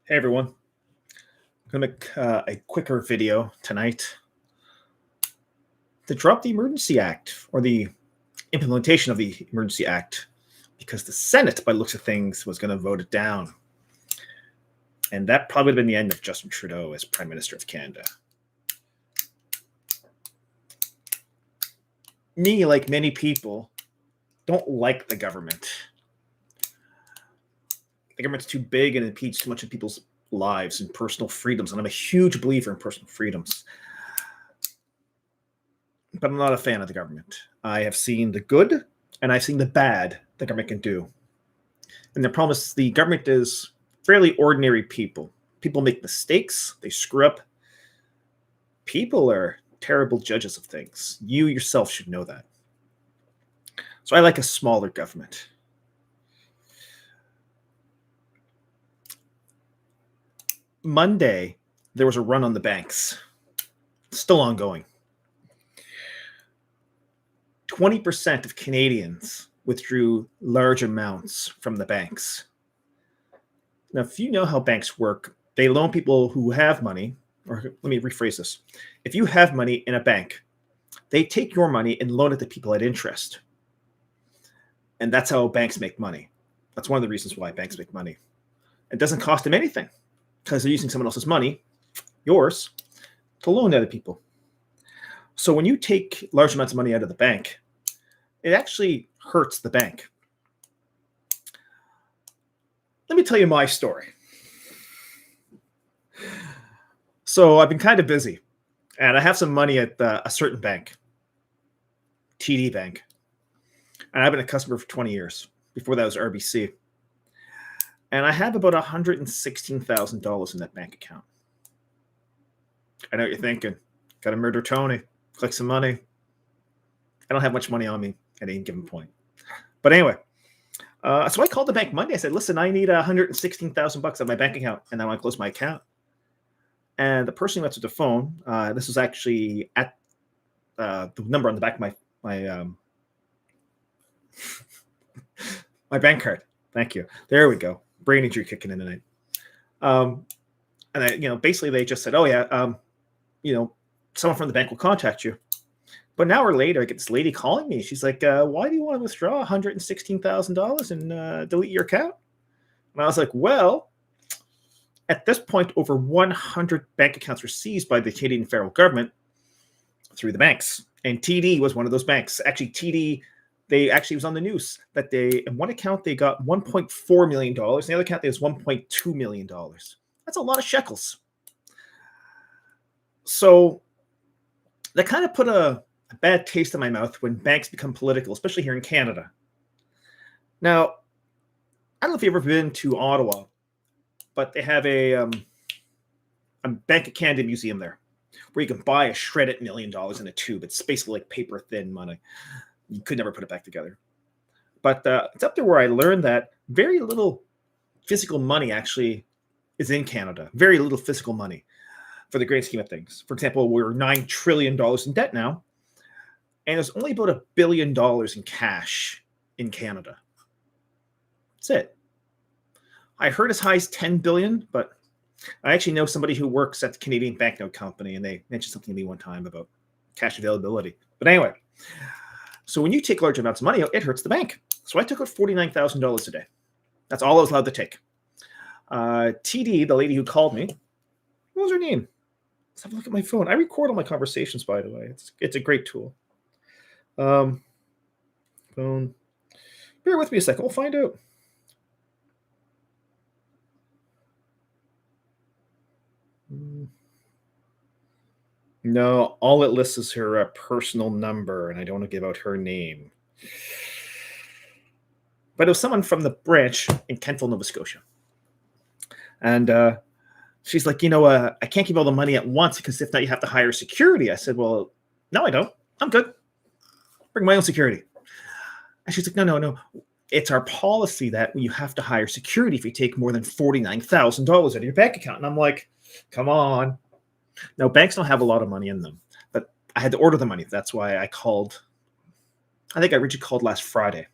Hey everyone, I'm gonna make a quicker video tonight to drop the Emergency Act or the implementation of the Emergency Act because the Senate, by the looks of things, was going to vote it down. And that probably would have been the end of Justin Trudeau as Prime Minister of Canada. Me, like many people, don't like the government. The government's too big and impedes too much of people's lives and personal freedoms. And I'm a huge believer in personal freedoms. But I'm not a fan of the government. I have seen the good and I've seen the bad the government can do. And the problem is the government is fairly ordinary people. People make mistakes. They screw up. People are terrible judges of things. You yourself should know that. So I like a smaller government. Monday, there was a run on the banks. It's still ongoing. 20% of Canadians withdrew large amounts from the banks. Now, if you know how banks work, they loan people who have money, or let me rephrase this. If you have money in a bank, they take your money and loan it to people at interest. And that's how banks make money. That's one of the reasons why banks make money. It doesn't cost them anything because they're using someone else's money, yours, to loan to other people. So when you take large amounts of money out of the bank, it actually hurts the bank. Let me tell you my story. So I've been kind of busy, and I have some money at a certain bank, TD Bank. And I've been a customer for 20 years. Before that was RBC. And I have about $116,000 in that bank account. I know what you're thinking. Got to murder Tony. Collect some money. I don't have much money on me at any given point. But anyway, so I called the bank Monday. I said, listen, I need $116,000 on my bank account, and I want to close my account. And the person who answered the phone, this was actually at the number on the back of my my bank card. Thank you. There we go. Brain injury kicking in tonight. And I, basically they just said, oh yeah, someone from the bank will contact you. But an hour later, I get this lady calling me. She's like, why do you want to withdraw $116,000 and delete your account? And I was like, well, at this point, over 100 bank accounts were seized by the Canadian federal government through the banks. And TD was one of those banks. Actually, TD, they actually was on the news that in one account, they got $1.4 million. In the other account, there was $1.2 million. That's a lot of shekels. So that kind of put a bad taste in my mouth when banks become political, especially here in Canada. Now, I don't know if you've ever been to Ottawa, but they have a Bank of Canada museum there where you can buy a shredded $1 million in a tube. It's basically like paper thin money. You could never put it back together. But it's up there where I learned that very little physical money actually is in Canada. Very little physical money for the grand scheme of things. For example, we're $9 trillion in debt now, and there's only about $1 billion in cash in Canada. That's it. I heard as high as 10 billion, but I actually know somebody who works at the Canadian banknote company, and they mentioned something to me one time about cash availability. But anyway, so when you take large amounts of money out, it hurts the bank. So I took out $49,000 a day. That's all I was allowed to take. TD, the lady who called me, what was her name? Let's have a look at my phone. I record all my conversations, by the way. It's a great tool. Phone. Bear with me a second. We'll find out. No, all it lists is her personal number, and I don't want to give out her name. But it was someone from the branch in Kentville, Nova Scotia. And she's like, I can't give all the money at once because if not, you have to hire security. I said, well, no, I don't. I'm good. Bring my own security. And she's like, no. It's our policy that you have to hire security if you take more than $49,000 out of your bank account. And I'm like, come on. Now, banks don't have a lot of money in them, but I had to order the money. That's why I called. I think I originally called last Friday.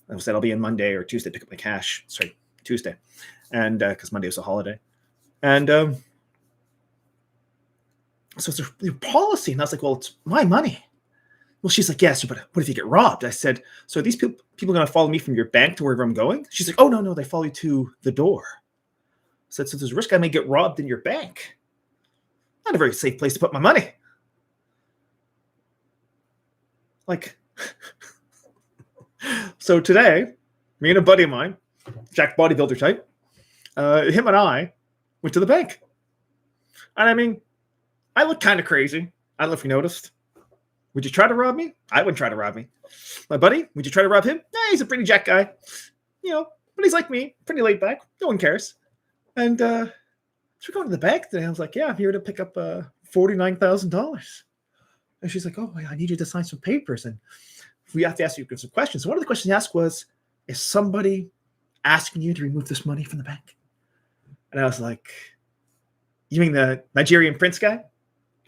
I said I'll be in Monday or Tuesday to pick up my cash. Sorry, Tuesday, and because Monday was a holiday. And so it's their policy. And I was like, well, it's my money. Well, she's like, yes, but what if you get robbed? I said, so are these people going to follow me from your bank to wherever I'm going? She's like, oh, no, they follow you to the door. I said, so there's a risk I may get robbed in your bank. Not a very safe place to put my money. Like, so today, me and a buddy of mine, Jack bodybuilder type, him and I went to the bank. And I mean, I look kind of crazy. I don't know if you noticed. Would you try to rob me? I wouldn't try to rob me. My buddy, would you try to rob him? Nah, he's a pretty jack guy. But he's like me, pretty laid back. No one cares. And so we're going to the bank today. I was like, yeah, I'm here to pick up $49,000. And she's like, oh, I need you to sign some papers. And we have to ask you some questions. So one of the questions he asked was, is somebody asking you to remove this money from the bank? And I was like, you mean the Nigerian prince guy?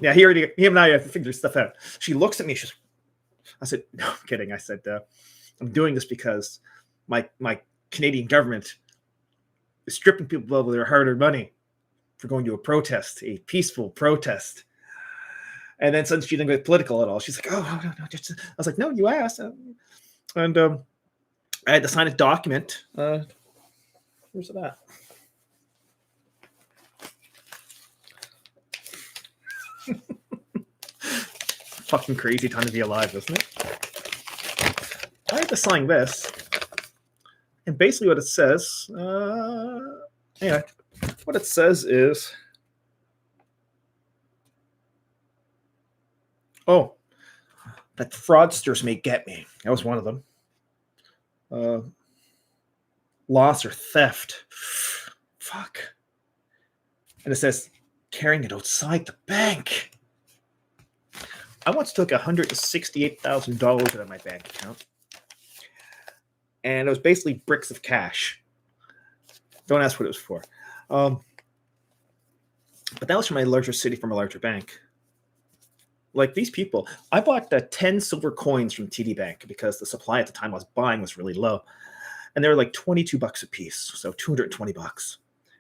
Yeah, him and I have to figure stuff out. She looks at me. I said, no, I'm kidding. I said, I'm doing this because my Canadian government is stripping people of their hard-earned money for going to a protest, a peaceful protest. And then suddenly she didn't get political at all. She's like, oh, no. I was like, no, you asked. And I had to sign a document. Where's it at? Fucking crazy time to be alive, isn't it? I had to sign this. And basically what it says, anyway, what it says is, that fraudsters may get me. That was one of them. Loss or theft. Fuck. And it says, carrying it outside the bank. I once took $168,000 out of my bank account. And it was basically bricks of cash. Don't ask what it was for. But that was from a larger city, from a larger bank. Like these people, I bought 10 silver coins from TD Bank because the supply at the time I was buying was really low. And they were like $22 a piece, so $220.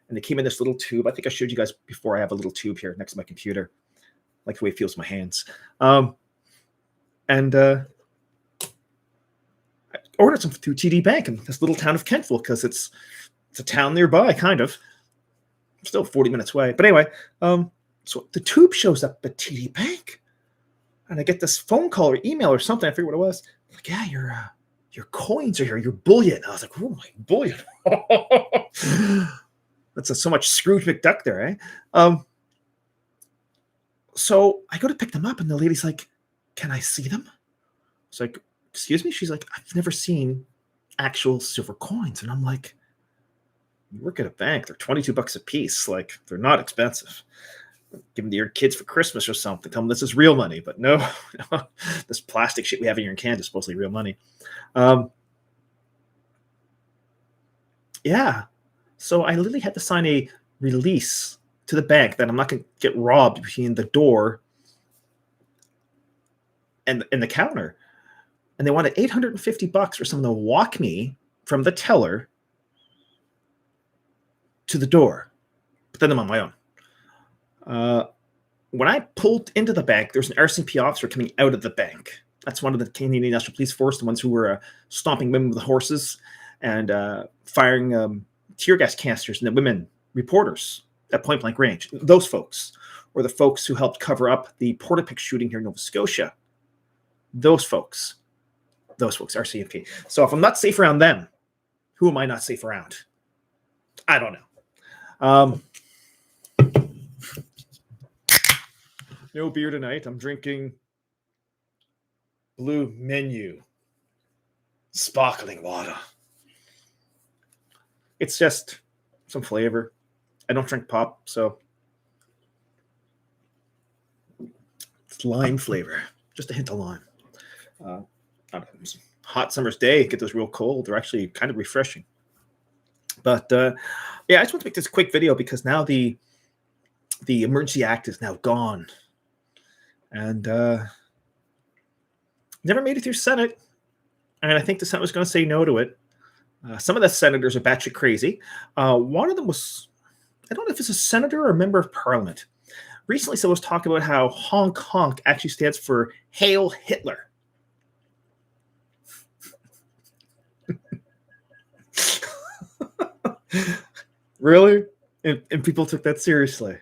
And they came in this little tube. I think I showed you guys before. I have a little tube here next to my computer. Like the way it feels in my hands. I ordered some through TD Bank in this little town of Kentville because it's a town nearby, kind of. Still 40 minutes away. But anyway, so the tube shows up at TD Bank. And I get this phone call or email or something. I forget what it was. Like, yeah, your coins are here. Your bullion. I was like, oh, my bullion. That's so much Scrooge McDuck there, eh? So I go to pick them up, and the lady's like, can I see them? It's like, excuse me? She's like, I've never seen actual silver coins. And I'm like, you work at a bank. They're $22 a piece. Like, they're not expensive. Give them to your kids for Christmas or something. Tell them this is real money. But no, this plastic shit we have in here in Canada is supposedly real money. Yeah. So I literally had to sign a release to the bank that I'm not going to get robbed between the door and the counter. And they wanted $850 for someone to walk me from the teller to the door. But then I'm on my own. When I pulled into the bank, there was an RCMP officer coming out of the bank. That's one of the Canadian National Police Force, the ones who were stomping women with horses and firing tear gas canisters and the women reporters at point blank range. Those folks were the folks who helped cover up the Portapique shooting here in Nova Scotia. Those folks, RCMP. So if I'm not safe around them, who am I not safe around? I don't know. No beer tonight. I'm drinking Blue Menu sparkling water. It's just some flavor. I don't drink pop, so it's lime flavor. Just a hint of lime. Hot summer's day, get those real cold. They're actually kind of refreshing. But yeah, I just want to make this quick video because now the Emergency Act is now gone. And never made it through Senate. And I think the Senate was going to say no to it. Some of the senators are batshit crazy. One of them was, I don't know if it's a senator or a member of parliament. Recently, someone was talking about how honk honk actually stands for Hail Hitler. Really? And people took that seriously.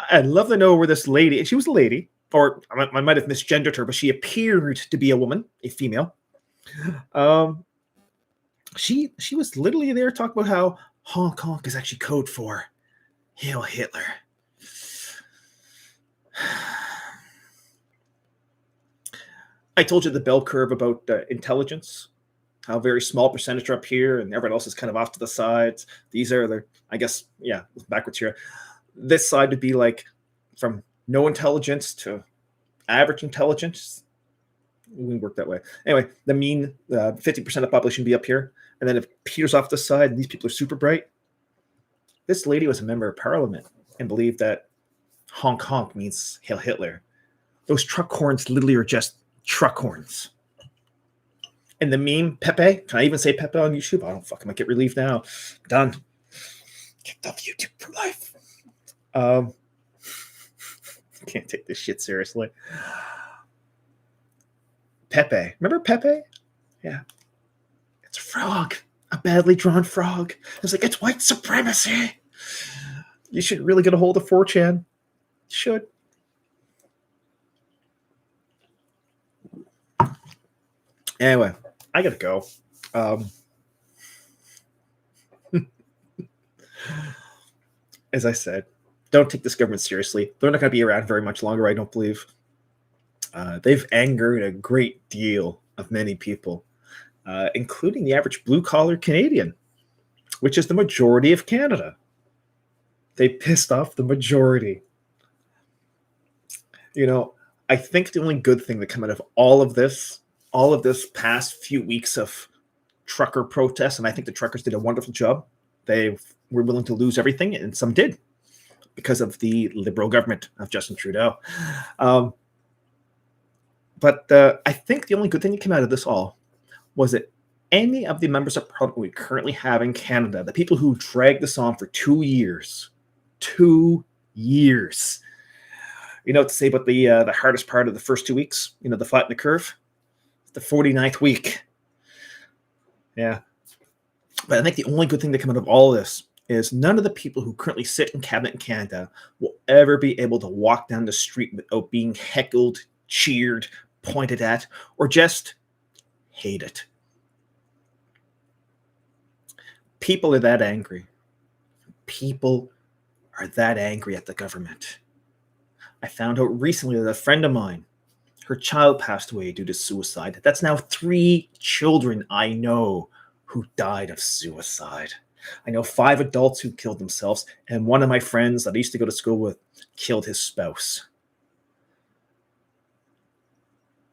I'd love to know where this lady, and she was a lady, or I might have misgendered her, but she appeared to be a woman, a female. She was literally there talking about how honk honk is actually code for Hail Hitler. I told you the bell curve about intelligence, how very small percentage are up here and everyone else is kind of off to the sides. These are the, I guess, yeah, backwards here. This side would be like from no intelligence to average intelligence. We work that way. Anyway, the mean 50% of the population would be up here. And then if Peter's off the side and these people are super bright, this lady was a member of parliament and believed that honk honk means Hail Hitler. Those truck horns literally are just truck horns. And the meme, Pepe, can I even say Pepe on YouTube? I don't fucking might get relieved now. Done. Kicked off YouTube for life. Can't take this shit seriously. Pepe. Remember Pepe? Yeah. It's a frog. A badly drawn frog. It's like, it's white supremacy. You should really get a hold of 4chan. You should. Anyway, I gotta go. As I said, don't take this government seriously. They're not going to be around very much longer, I don't believe. They've angered a great deal of many people, including the average blue-collar Canadian, which is the majority of Canada. They pissed off the majority. You know, I think the only good thing that came out of all of this past few weeks of trucker protests, and I think the truckers did a wonderful job. They were willing to lose everything, and some did because of the Liberal government of Justin Trudeau. But I think the only good thing that came out of this all was that any of the members of parliament we currently have in Canada, the people who dragged this on for 2 years, you know what to say about the hardest part of the first 2 weeks, you know, the flatten the curve? The 49th week. Yeah. But I think the only good thing that came out of all of this is none of the people who currently sit in cabinet in Canada will ever be able to walk down the street without being heckled, cheered, pointed at, or just hated. People are that angry. People are that angry at the government. I found out recently that a friend of mine, her child passed away due to suicide. That's now 3 children I know who died of suicide. I know 5 adults who killed themselves, and one of my friends that I used to go to school with killed his spouse.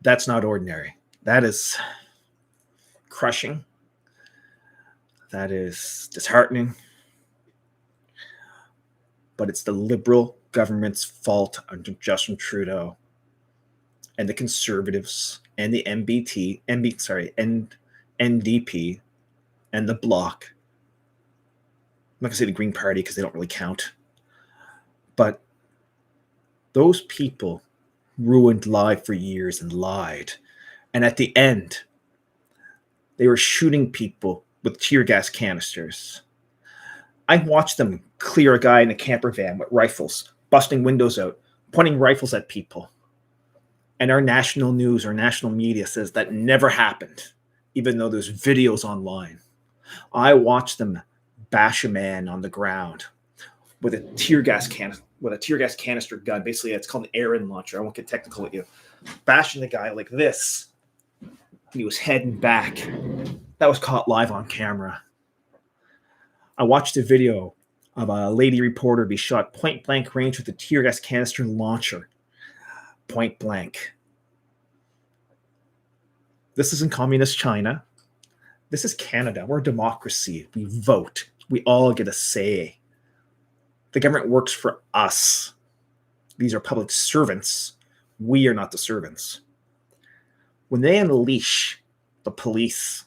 That's not ordinary. That is crushing. That is disheartening. But it's the Liberal government's fault under Justin Trudeau and the Conservatives and the NDP and the Bloc. I'm not going to say the Green Party because they don't really count. But those people ruined life for years and lied. And at the end, they were shooting people with tear gas canisters. I watched them clear a guy in a camper van with rifles, busting windows out, pointing rifles at people. And our national news, our national media says that never happened, even though there's videos online. I watched them bash a man on the ground with a tear gas canister gun. Basically, it's called an Aaron launcher. I won't get technical with you. Bashing the guy like this. He was heading back. That was caught live on camera. I watched a video of a lady reporter be shot point blank range with a tear gas canister launcher. Point blank. This isn't communist China. This is Canada. We're a democracy. We vote. We all get a say. The government works for us. These are public servants. We are not the servants. When they unleash the police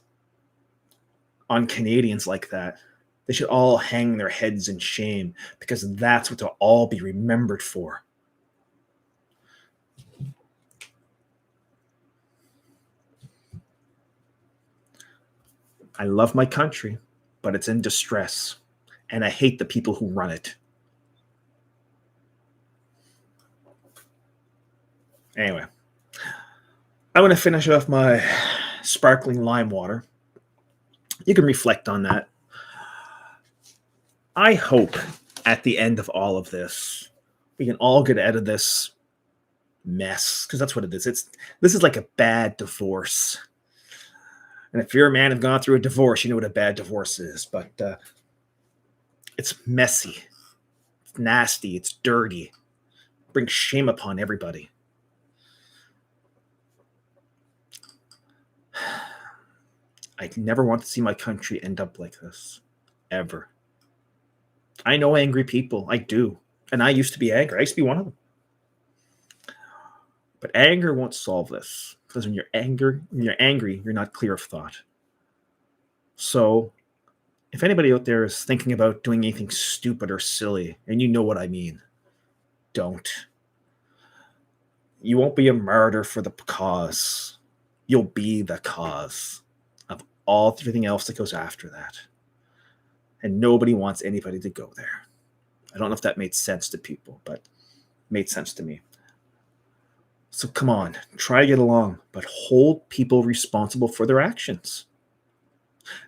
on Canadians like that. They should all hang their heads in shame, because that's what they'll all be remembered for. I love my country, but it's in distress, and I hate the people who run it. Anyway, I want to finish off my sparkling lime water. You can reflect on that. I hope at the end of all of this, we can all get out of this mess, because that's what it is. This is like a bad divorce. And if you're a man who's gone through a divorce, you know what a bad divorce is. But it's messy, it's nasty, it's dirty. It brings shame upon everybody. I never want to see my country end up like this, ever. I know angry people. I do. And I used to be angry. I used to be one of them. But anger won't solve this, because when you're angry, you're not clear of thought. So if anybody out there is thinking about doing anything stupid or silly, and you know what I mean, don't. You won't be a martyr for the cause. You'll be the cause of everything else that goes after that. And nobody wants anybody to go there. I don't know if that made sense to people, but it made sense to me. So come on, try to get along, but hold people responsible for their actions.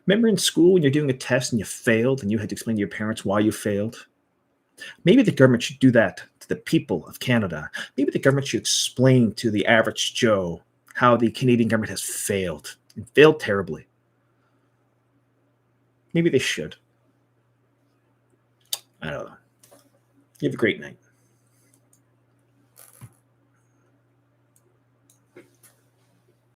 Remember in school when you're doing a test and you failed and you had to explain to your parents why you failed? Maybe the government should do that to the people of Canada. Maybe the government should explain to the average Joe how the Canadian government has failed, and failed terribly. Maybe they should. I don't know. You have a great night.